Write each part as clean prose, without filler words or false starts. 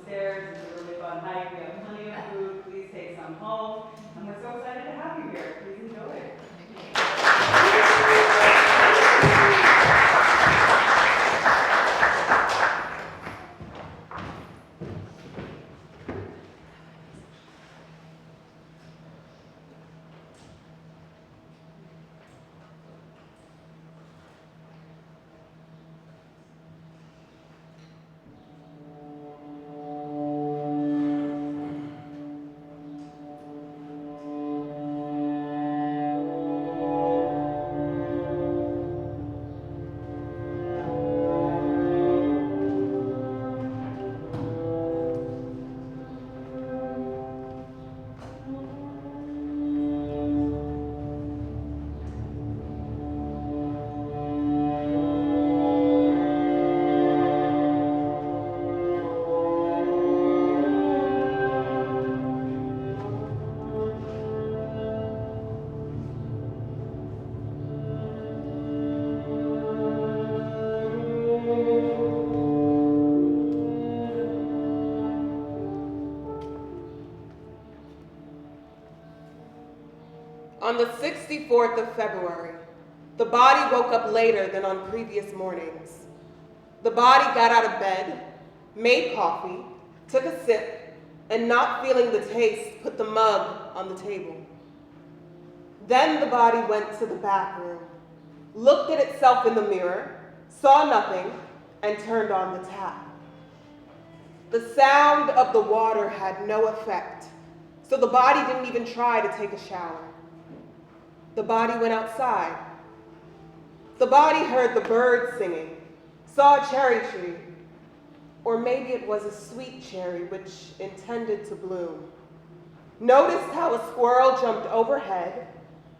stairs. It's a really fun hike. We have plenty of food. Please take some home. And we're so excited to have you here. Please enjoy. On the 64th of February, the body woke up later than on previous mornings. The body got out of bed, made coffee, took a sip, and not feeling the taste, put the mug on the table. Then the body went to the bathroom, looked at itself in the mirror, saw nothing, and turned on the tap. The sound of the water had no effect, so the body didn't even try to take a shower. The body went outside. The body heard the birds singing, saw a cherry tree, or maybe it was a sweet cherry which intended to bloom. Noticed how a squirrel jumped overhead,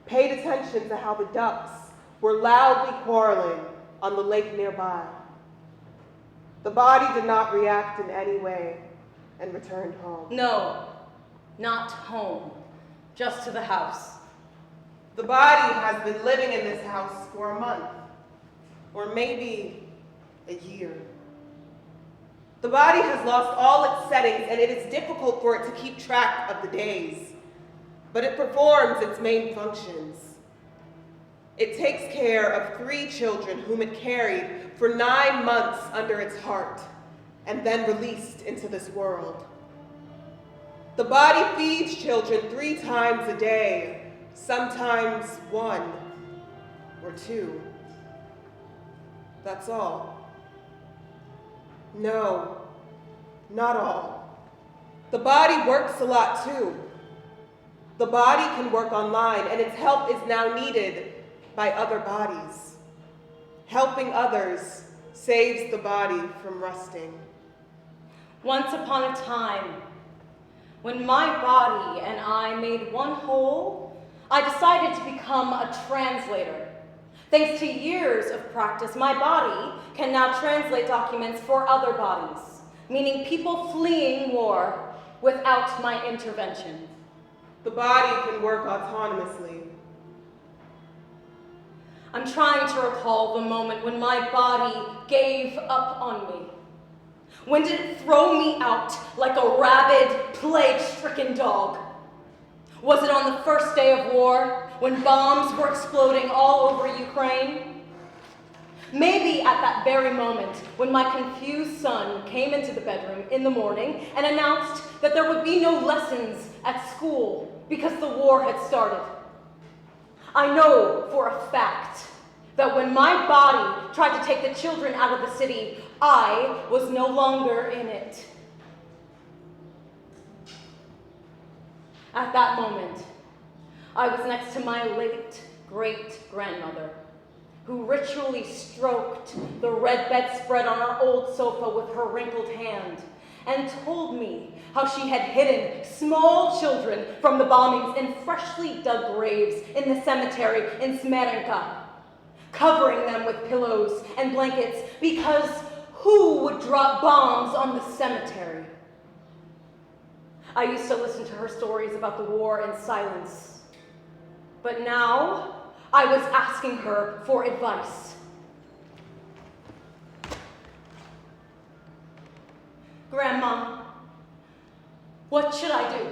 paid attention to how the ducks were loudly quarreling on the lake nearby. The body did not react in any way and returned home. No, not home, just to the house. The body has been living in this house for a month, or maybe a year. The body has lost all its settings, and it is difficult for it to keep track of the days, but it performs its main functions. It takes care of 3 children whom it carried for 9 months under its heart, and then released into this world. The body feeds children 3 times a day, sometimes 1 or 2. That's all. No, not all. The body works a lot too. The body can work online, and its help is now needed by other bodies. Helping others saves the body from rusting. Once upon a time, when my body and I made one whole, I decided to become a translator. Thanks to years of practice, my body can now translate documents for other bodies, meaning people fleeing war without my intervention. The body can work autonomously. I'm trying to recall the moment when my body gave up on me. When did it throw me out like a rabid, plague-stricken dog? Was it on the first day of war, when bombs were exploding all over Ukraine? Maybe at that very moment, when my confused son came into the bedroom in the morning and announced that there would be no lessons at school because the war had started. I know for a fact that when my body tried to take the children out of the city, I was no longer in it. At that moment, I was next to my late great-grandmother, who ritually stroked the red bedspread on our old sofa with her wrinkled hand and told me how she had hidden small children from the bombings in freshly dug graves in the cemetery in Smerenka, covering them with pillows and blankets because who would drop bombs on the cemetery? I used to listen to her stories about the war in silence, but now I was asking her for advice. Grandma, What should I do?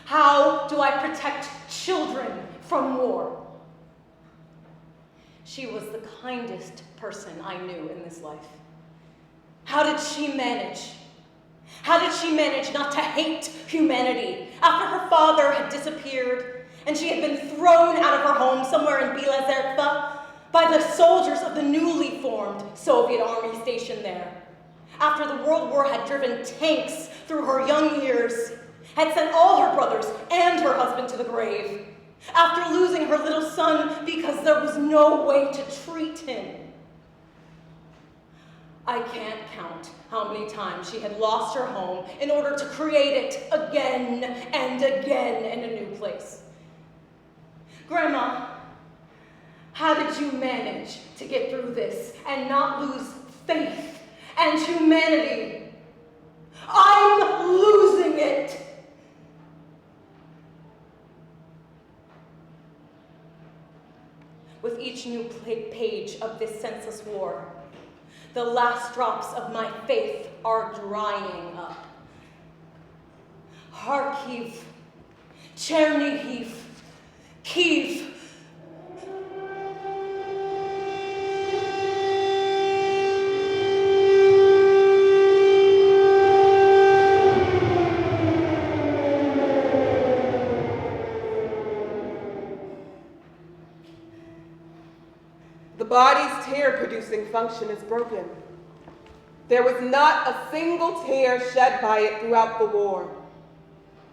How do I protect children from war? She was the kindest person I knew in this life. How did she manage? How did she manage not to hate humanity after her father had disappeared and she had been thrown out of her home somewhere in Bielazerta by the soldiers of the newly formed Soviet army stationed there? After the World War had driven tanks through her young years, had sent all her brothers and her husband to the grave, after losing her little son because there was no way to treat him. I can't count how many times she had lost her home in order to create it again and again in a new place. Grandma, how did you manage to get through this and not lose faith and humanity? I'm losing it. With each new page of this senseless war, the last drops of my faith are drying up. Kharkiv, Chernihiv, Kiev. The body's tear-producing function is broken. There was not a single tear shed by it throughout the war.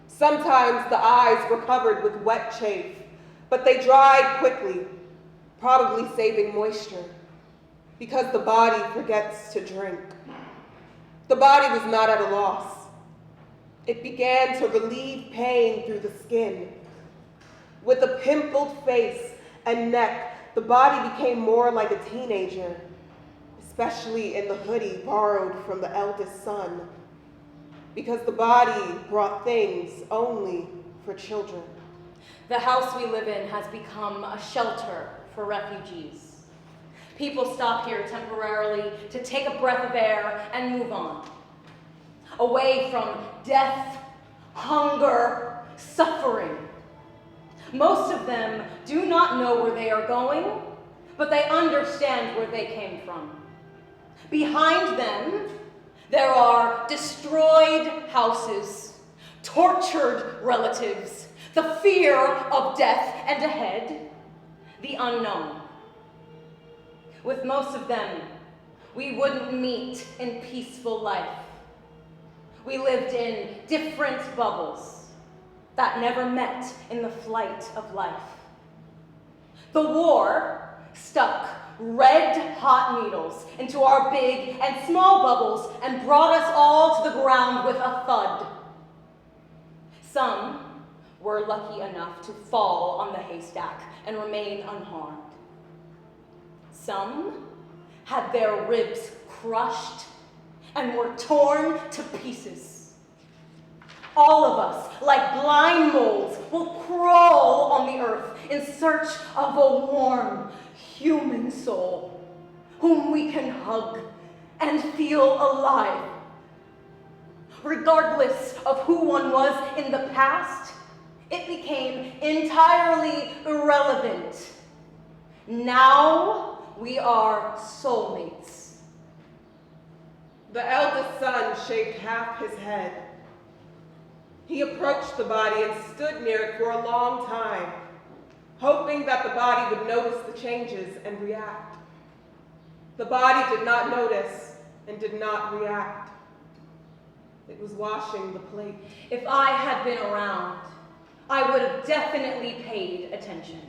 Sometimes the eyes were covered with wet chafe, but they dried quickly, probably saving moisture, because the body forgets to drink. The body was not at a loss. It began to relieve pain through the skin. With a pimpled face and neck, the body became more like a teenager, especially in the hoodie borrowed from the eldest son, because the body brought things only for children. The house we live in has become a shelter for refugees. People stop here temporarily to take a breath of air and move on, away from death, hunger, suffering. Most of them do not know where they are going, but they understand where they came from. Behind them, there are destroyed houses, tortured relatives, the fear of death, and ahead, the unknown. With most of them, we wouldn't meet in peaceful life. We lived in different bubbles that never met in the flight of life. The war stuck red-hot needles into our big and small bubbles and brought us all to the ground with a thud. Some were lucky enough to fall on the haystack and remain unharmed. Some had their ribs crushed and were torn to pieces. All of us, like blind moles, will crawl on the earth in search of a warm human soul whom we can hug and feel alive. Regardless of who one was in the past, it became entirely irrelevant. Now we are soulmates. The eldest son shaved half his head. He approached the body and stood near it for a long time, hoping that the body would notice the changes and react. The body did not notice and did not react. It was washing the plate. If I had been around, I would have definitely paid attention.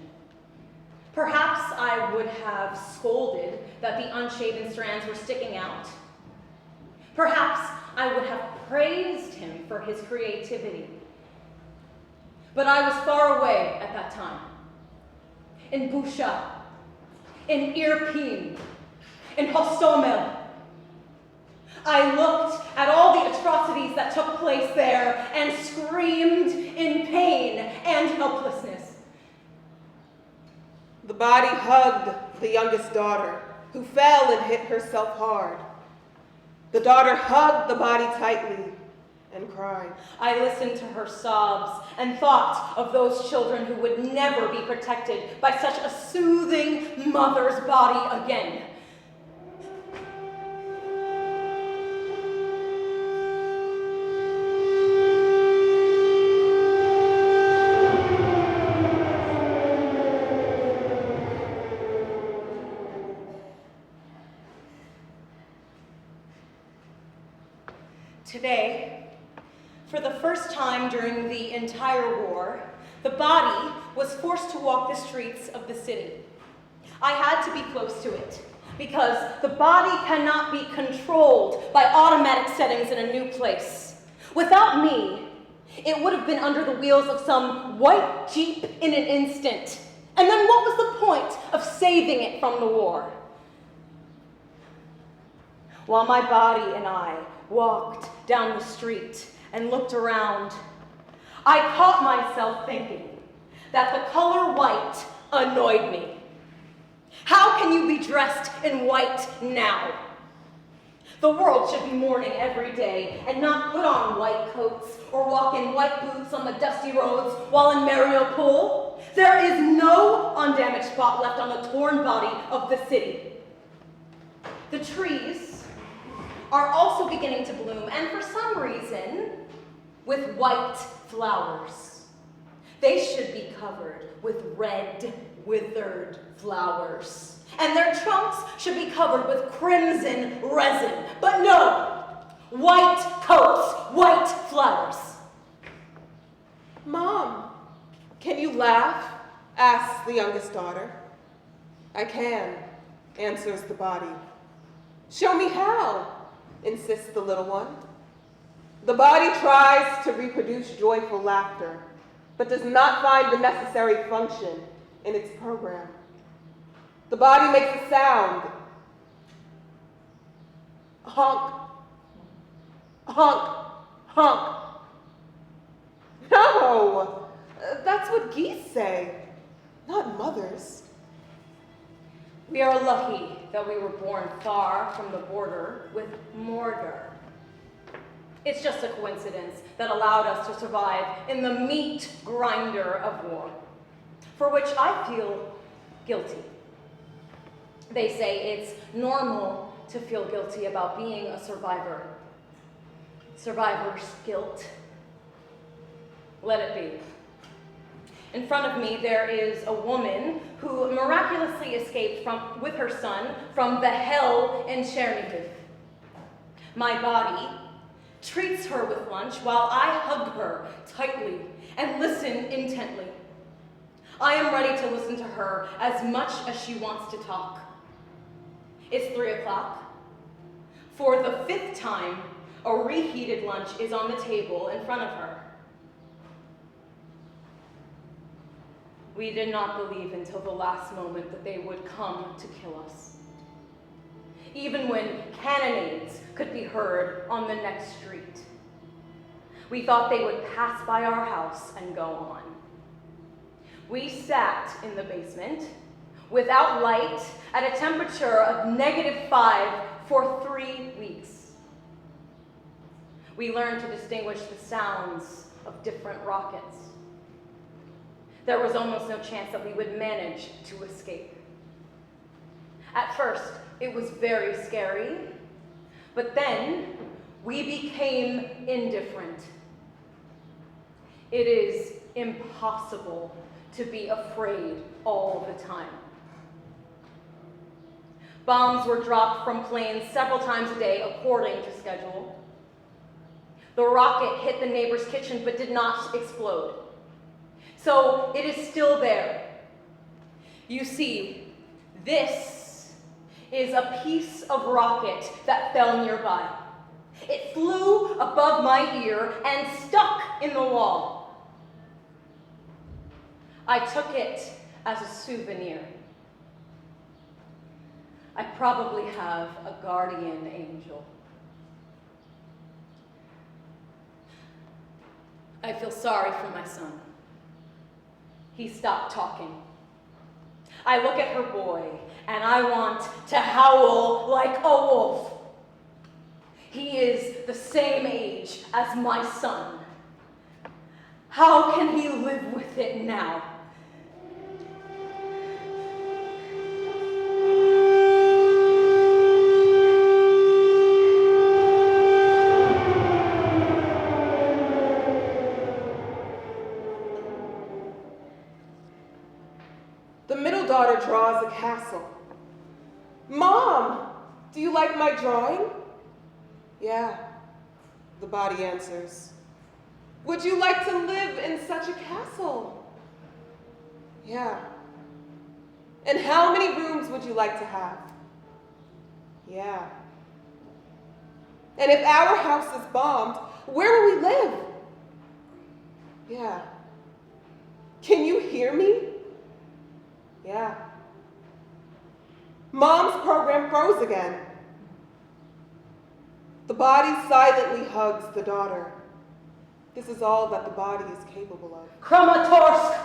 Perhaps I would have scolded that the unshaven strands were sticking out. Perhaps I would have praised him for his creativity. But I was far away at that time. In Busha, in Irpin, in Hostomel. I looked at all the atrocities that took place there and screamed in pain and helplessness. The body hugged the youngest daughter, who fell and hit herself hard. The daughter hugged the body tightly and cry. I listened to her sobs and thought of those children who would never be protected by such a soothing mother's body again. Today, for the first time during the entire war, the body was forced to walk the streets of the city. I had to be close to it, because the body cannot be controlled by automatic settings in a new place. Without me, it would have been under the wheels of some white Jeep in an instant. And then what was the point of saving it from the war? While my body and I walked down the street and looked around, I caught myself thinking that the color white annoyed me. How can you be dressed in white now? The world should be mourning every day and not put on white coats or walk in white boots on the dusty roads while in Mariupol. There is no undamaged spot left on the torn body of the city. The trees are also beginning to bloom, and for some reason, with white flowers. They should be covered with red, withered flowers. And their trunks should be covered with crimson resin. But no! White coats, white flowers. Mom, can you laugh? Asks the youngest daughter. I can, answers the body. Show me how, insists the little one. The body tries to reproduce joyful laughter, but does not find the necessary function in its program. The body makes a sound. Honk, honk, honk. No, that's what geese say, not mothers. We are lucky that we were born far from the border with mortar. It's just a coincidence that allowed us to survive in the meat grinder of war, for which I feel guilty. They say it's normal to feel guilty about being a survivor. Survivor's guilt. Let it be. In front of me, there is a woman who miraculously escaped with her son from the hell in Chernihiv. My body treats her with lunch while I hug her tightly and listen intently. I am ready to listen to her as much as she wants to talk. It's 3 o'clock. For the 5th time, a reheated lunch is on the table in front of her. We did not believe until the last moment that they would come to kill us. Even when cannonades could be heard on the next street. We thought they would pass by our house and go on. We sat in the basement, without light, at a temperature of -5 for 3 weeks. We learned to distinguish the sounds of different rockets. There was almost no chance that we would manage to escape. At first, it was very scary, but then we became indifferent. It is impossible to be afraid all the time. Bombs were dropped from planes several times a day according to schedule. The rocket hit the neighbor's kitchen but did not explode. So it is still there. You see, this is a piece of rocket that fell nearby. It flew above my ear and stuck in the wall. I took it as a souvenir. I probably have a guardian angel. I feel sorry for my son. He stopped talking. I look at her boy, and I want to howl like a wolf. He is the same age as my son. How can he live with it now? The middle daughter draws a castle. Mom, do you like my drawing? Yeah, the body answers. Would you like to live in such a castle? Yeah. And how many rooms would you like to have? Yeah. And if our house is bombed, where will we live? Yeah. Can you hear me? Yeah. Mom's program froze again. The body silently hugs the daughter. This is all that the body is capable of. Kramatorsk,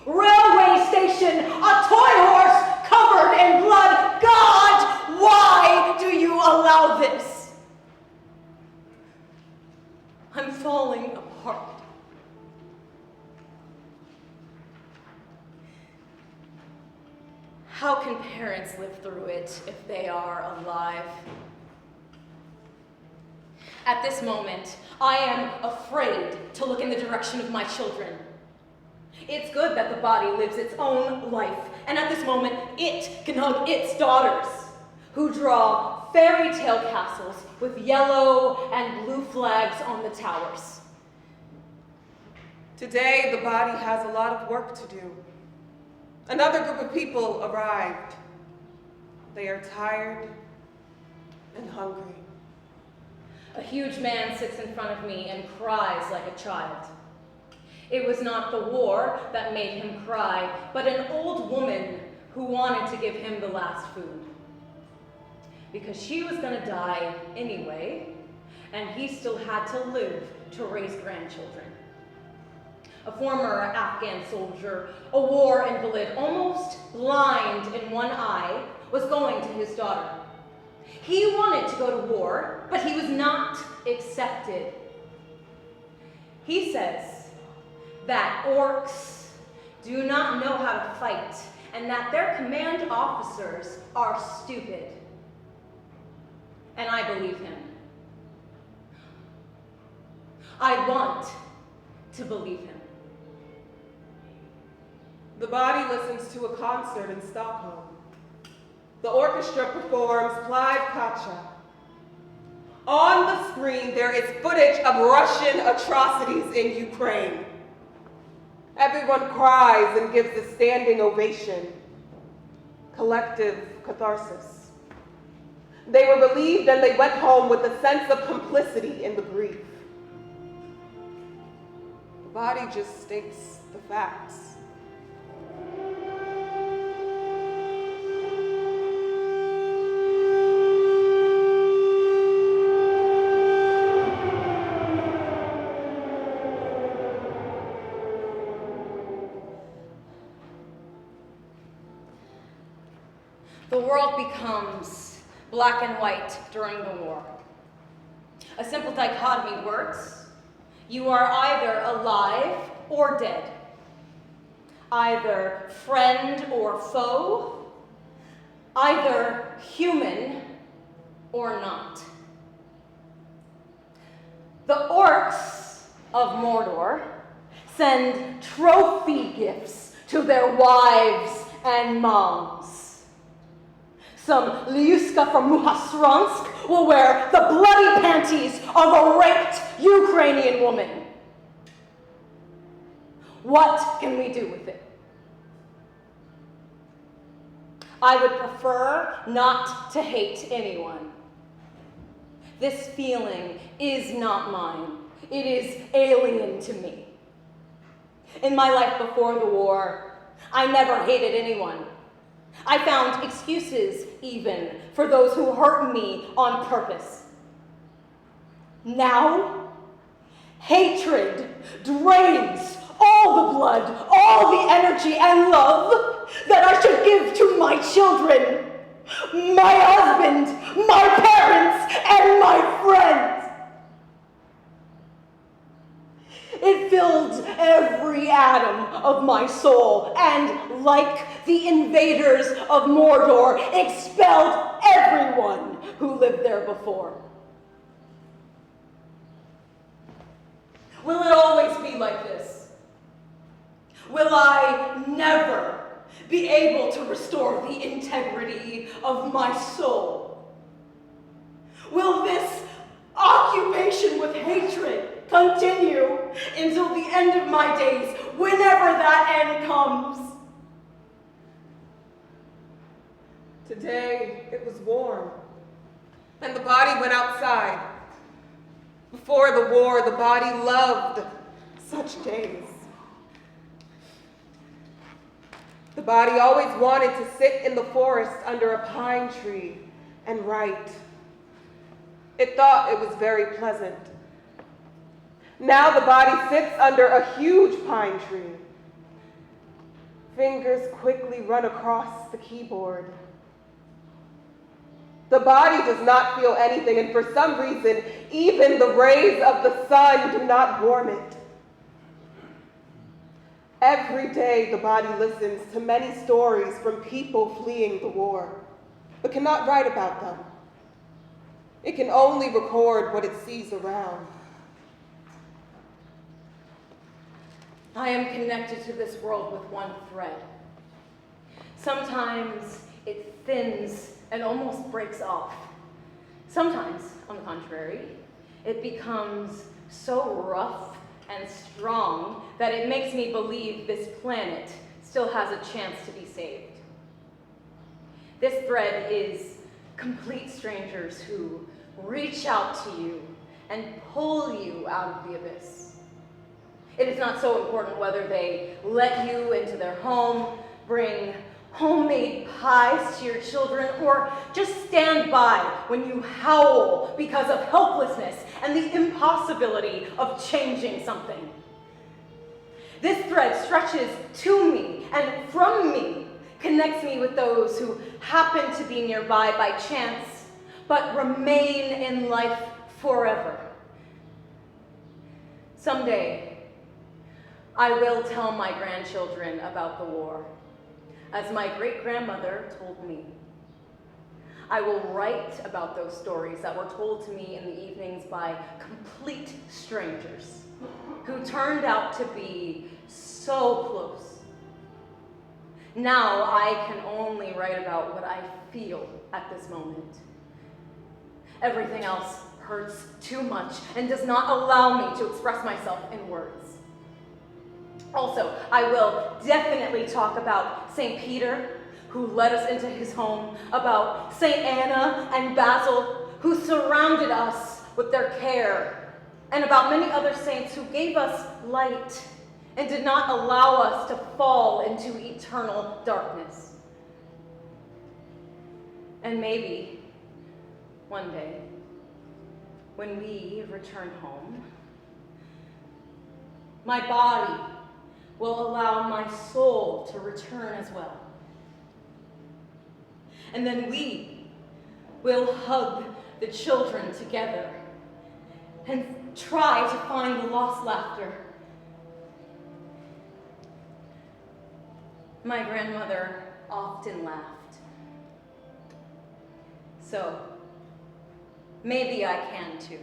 railway station, a toy horse covered in blood. God, why do you allow this? I'm falling apart. How can parents live through it if they are alive? At this moment, I am afraid to look in the direction of my children. It's good that the body lives its own life, and at this moment, it can hug its daughters, who draw fairy tale castles with yellow and blue flags on the towers. Today, the body has a lot of work to do. Another group of people arrived. They are tired and hungry. A huge man sits in front of me and cries like a child. It was not the war that made him cry, but an old woman who wanted to give him the last food. Because she was going to die anyway, and he still had to live to raise grandchildren. A former Afghan soldier, a war invalid, almost blind in one eye, was going to his daughter. He wanted to go to war, but he was not accepted. He says that orcs do not know how to fight and that their command officers are stupid. And I believe him. I want to believe him. The body listens to a concert in Stockholm. The orchestra performs Plive Kacha. On the screen, there is footage of Russian atrocities in Ukraine. Everyone cries and gives a standing ovation. Collective catharsis. They were relieved and they went home with a sense of complicity in the grief. The body just states the facts. The world becomes black and white during the war. A simple dichotomy works. You are either alive or dead, either friend or foe, either human or not. The orcs of Mordor send trophy gifts to their wives and moms. Some Liuska from Muhasransk will wear the bloody panties of a raped Ukrainian woman. What can we do with it? I would prefer not to hate anyone. This feeling is not mine. It is alien to me. In my life before the war, I never hated anyone. I found excuses, even, for those who hurt me on purpose. Now, hatred drains all the blood, all the energy and love that I should give to my children, my husband, my parents, and my friends. every atom of my soul, and, like the invaders of Mordor, expelled everyone who lived there before. Will it always be like this? Will I never be able to restore the integrity of my soul? Will this occupation with hatred continue until the end of my days, whenever that end comes? Today, it was warm, and the body went outside. Before the war, the body loved such days. The body always wanted to sit in the forest under a pine tree and write. It thought it was very pleasant. Now the body sits under a huge pine tree. Fingers quickly run across the keyboard. The body does not feel anything, and for some reason, even the rays of the sun do not warm it. Every day, the body listens to many stories from people fleeing the war, but cannot write about them. It can only record what it sees around. I am connected to this world with one thread. Sometimes it thins and almost breaks off. Sometimes, on the contrary, it becomes so rough and strong that it makes me believe this planet still has a chance to be saved. This thread is complete strangers who reach out to you and pull you out of the abyss. It is not so important whether they let you into their home, bring homemade pies to your children, or just stand by when you howl because of helplessness and the impossibility of changing something. This thread stretches to me and from me, connects me with those who happen to be nearby by chance, but remain in life forever. Someday, I will tell my grandchildren about the war, as my great-grandmother told me. I will write about those stories that were told to me in the evenings by complete strangers who turned out to be so close. Now I can only write about what I feel at this moment. Everything else hurts too much and does not allow me to express myself in words. Also, I will definitely talk about St. Peter, who led us into his home, about St. Anna and Basil, who surrounded us with their care, and about many other saints who gave us light and did not allow us to fall into eternal darkness. And maybe, one day, when we return home, my body will allow my soul to return as well. And then we will hug the children together and try to find the lost laughter. My grandmother often laughed. So maybe I can too.